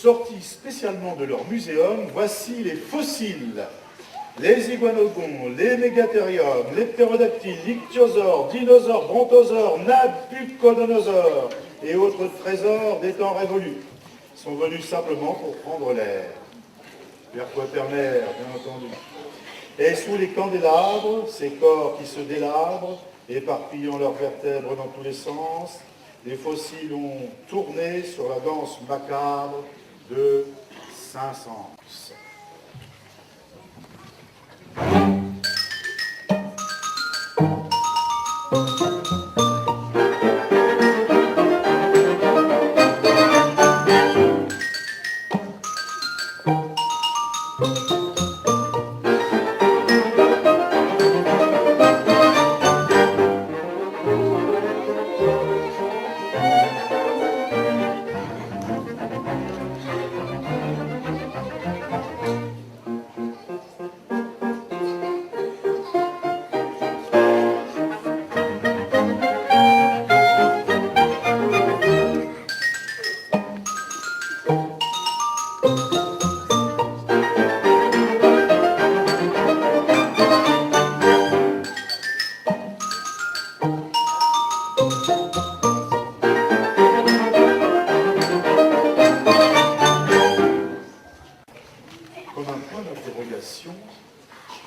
sortis spécialement de leur muséum, voici les fossiles. Les iguanodons, les mégathériums, les ptérodactyles, l'ichthyosaures, dinosaures, brontosaures, nabucodonosores et autres trésors des temps révolus sont venus simplement pour prendre l'air. Vers quaternaire, bien entendu. Et sous les candélabres, ces corps qui se délabrent, éparpillant leurs vertèbres dans tous les sens, les fossiles ont tourné sur la danse macabre de Saint-Saëns.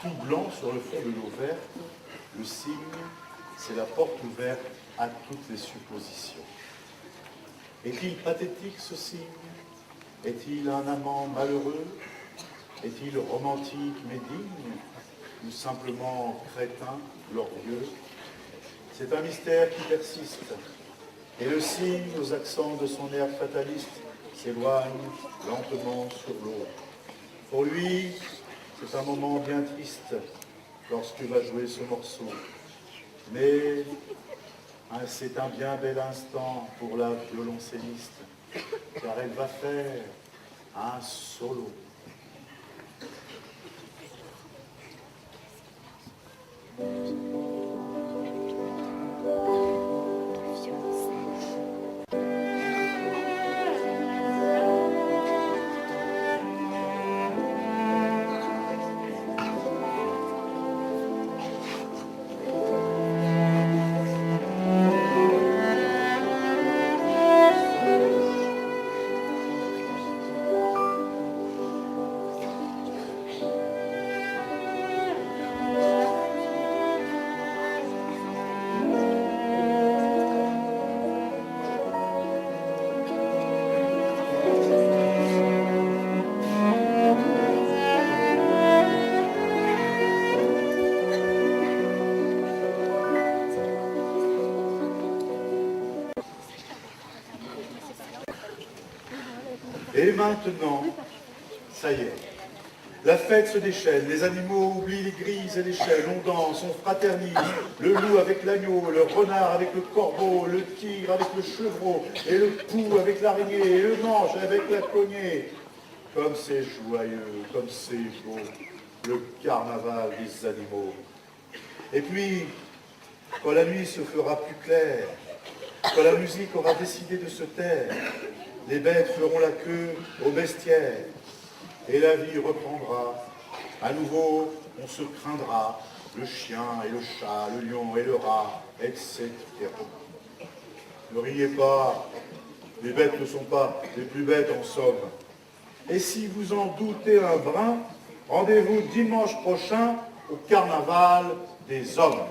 Tout blanc sur le fond de l'eau verte, le cygne, c'est la porte ouverte à toutes les suppositions. Est-il pathétique ce cygne? Est-il un amant malheureux? Est-il romantique mais digne? Ou simplement crétin, glorieux? C'est un mystère qui persiste. Et le cygne, aux accents de son air fataliste, s'éloigne lentement sur l'eau. Pour lui, c'est un moment bien triste lorsque va jouer ce morceau. Mais c'est un bien bel instant pour la violoncelliste, car elle va faire un solo. Et maintenant, ça y est, la fête se déchaîne, les animaux oublient les grilles et l'échelle, on danse, on fraternise, le loup avec l'agneau, le renard avec le corbeau, le tigre avec le chevreau, et le pou avec l'araignée, et le manche avec la cognée. Comme c'est joyeux, comme c'est beau, le carnaval des animaux. Et puis, quand la nuit se fera plus claire, quand la musique aura décidé de se taire, les bêtes feront la queue au bestiaire et la vie reprendra. À nouveau, on se craindra, le chien et le chat, le lion et le rat, etc. Ne riez pas, les bêtes ne sont pas les plus bêtes en somme. Et si vous en doutez un brin, rendez-vous dimanche prochain au carnaval des hommes.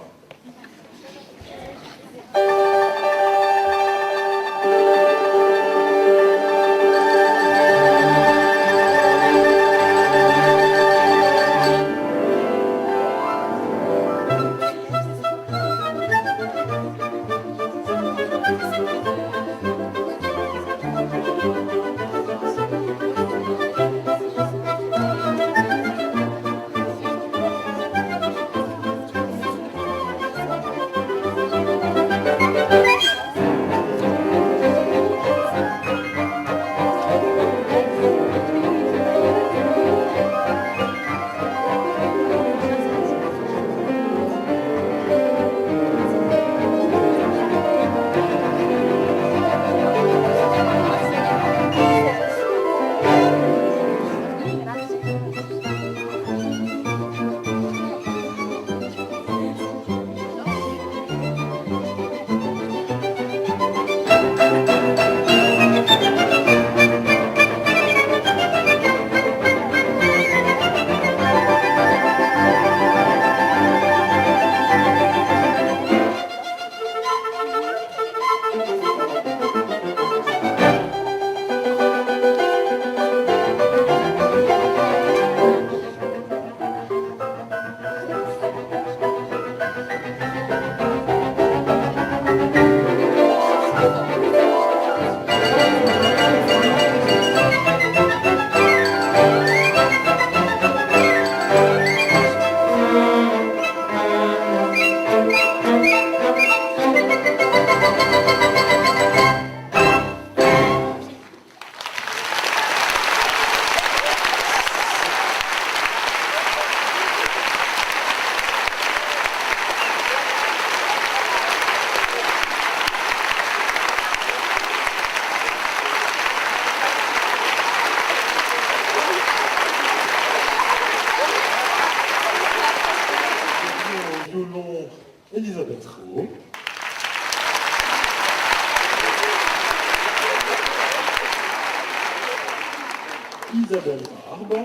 Isabelle Barbe.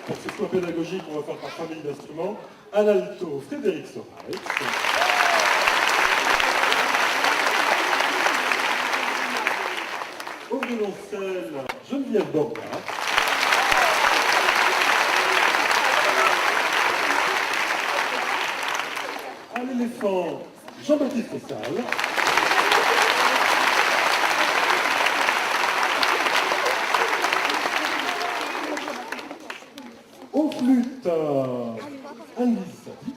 Pour ce choix pédagogique, on va faire par famille d'instruments. À l'alto, Frédéric Soraitz. Au violoncelle, Geneviève Borda. À l'éléphant, Jean-Baptiste Salle. Aux flûtes, Anne-Lise Sadi.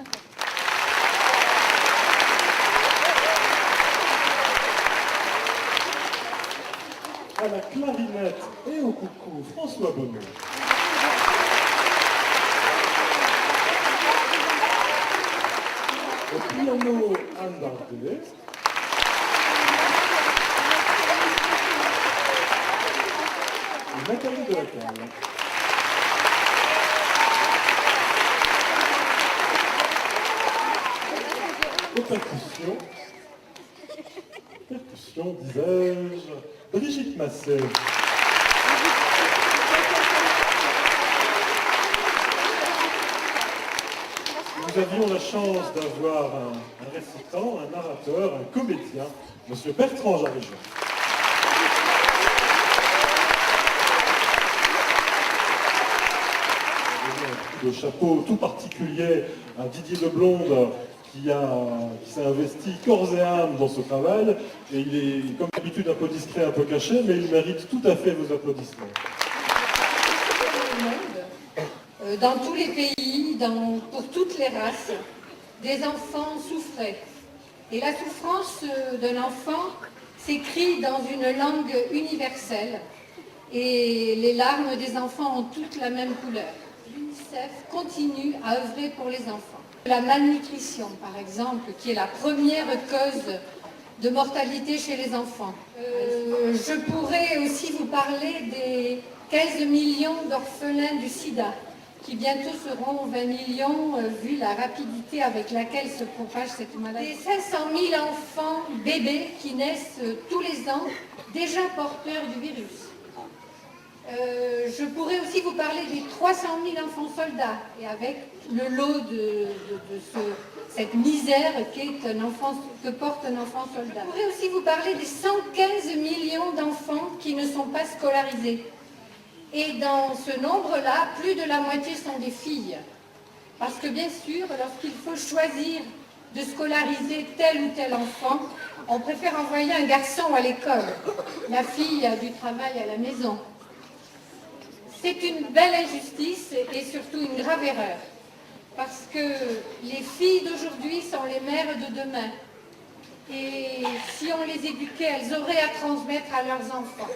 À la clarinette et au coucou, François Bonnet. Au piano, Anne Bardet. Et Nathalie Delacaille. Aux percussions, disais-je, Brigitte Masset. Nous avions la chance d'avoir un récitant, un narrateur, un comédien, M. Bertrand Jarrigeon. Un coup de chapeau tout particulier à Didier Deblonde, qui s'est investi corps et âme dans ce travail, et il est, comme d'habitude, un peu discret, un peu caché, mais il mérite tout à fait vos applaudissements. Dans tous les pays, pour toutes les races, des enfants souffraient. Et la souffrance d'un enfant s'écrit dans une langue universelle, et les larmes des enfants ont toutes la même couleur. L'UNICEF continue à œuvrer pour les enfants. La malnutrition, par exemple, qui est la première cause de mortalité chez les enfants. Je pourrais aussi vous parler des 15 millions d'orphelins du sida, qui bientôt seront 20 millions, vu la rapidité avec laquelle se propage cette maladie. Des 500 000 enfants bébés qui naissent tous les ans, déjà porteurs du virus. Je pourrais aussi vous parler des 300 000 enfants soldats, et avec le lot de cette misère que porte un enfant soldat. Je pourrais aussi vous parler des 115 millions d'enfants qui ne sont pas scolarisés. Et dans ce nombre-là, plus de la moitié sont des filles. Parce que bien sûr, lorsqu'il faut choisir de scolariser tel ou tel enfant, on préfère envoyer un garçon à l'école. La fille a du travail à la maison. C'est une belle injustice et surtout une grave erreur. Parce que les filles d'aujourd'hui sont les mères de demain. Et si on les éduquait, elles auraient à transmettre à leurs enfants.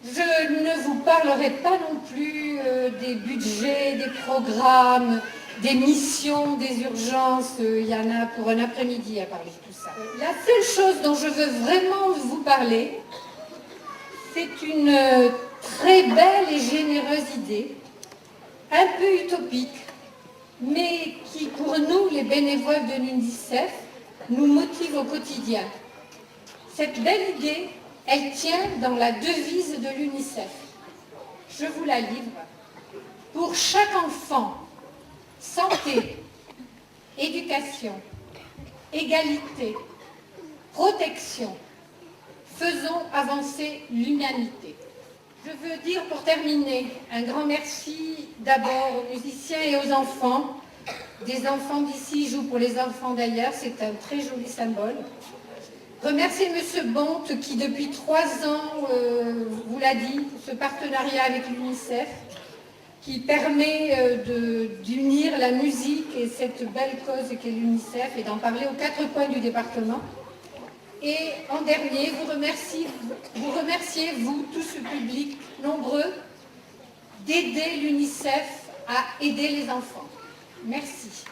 Je ne vous parlerai pas non plus des budgets, des programmes, des missions, des urgences. Il y en a pour un après-midi à parler de tout ça. La seule chose dont je veux vraiment vous parler, c'est une très belle et généreuse idée, un peu utopique, mais qui, pour nous, les bénévoles de l'UNICEF, nous motive au quotidien. Cette belle idée, elle tient dans la devise de l'UNICEF. Je vous la livre. Pour chaque enfant, santé, éducation, égalité, protection, faisons avancer l'humanité. Je veux dire pour terminer un grand merci d'abord aux musiciens et aux enfants. Des enfants d'ici jouent pour les enfants d'ailleurs, c'est un très joli symbole. Remercier M. Bonte qui depuis 3 ans, vous l'a dit, ce partenariat avec l'UNICEF qui permet d'unir la musique et cette belle cause qu'est l'UNICEF et d'en parler aux 4 coins du département. Et en dernier, vous remerciez, vous, tout ce public nombreux, d'aider l'UNICEF à aider les enfants. Merci.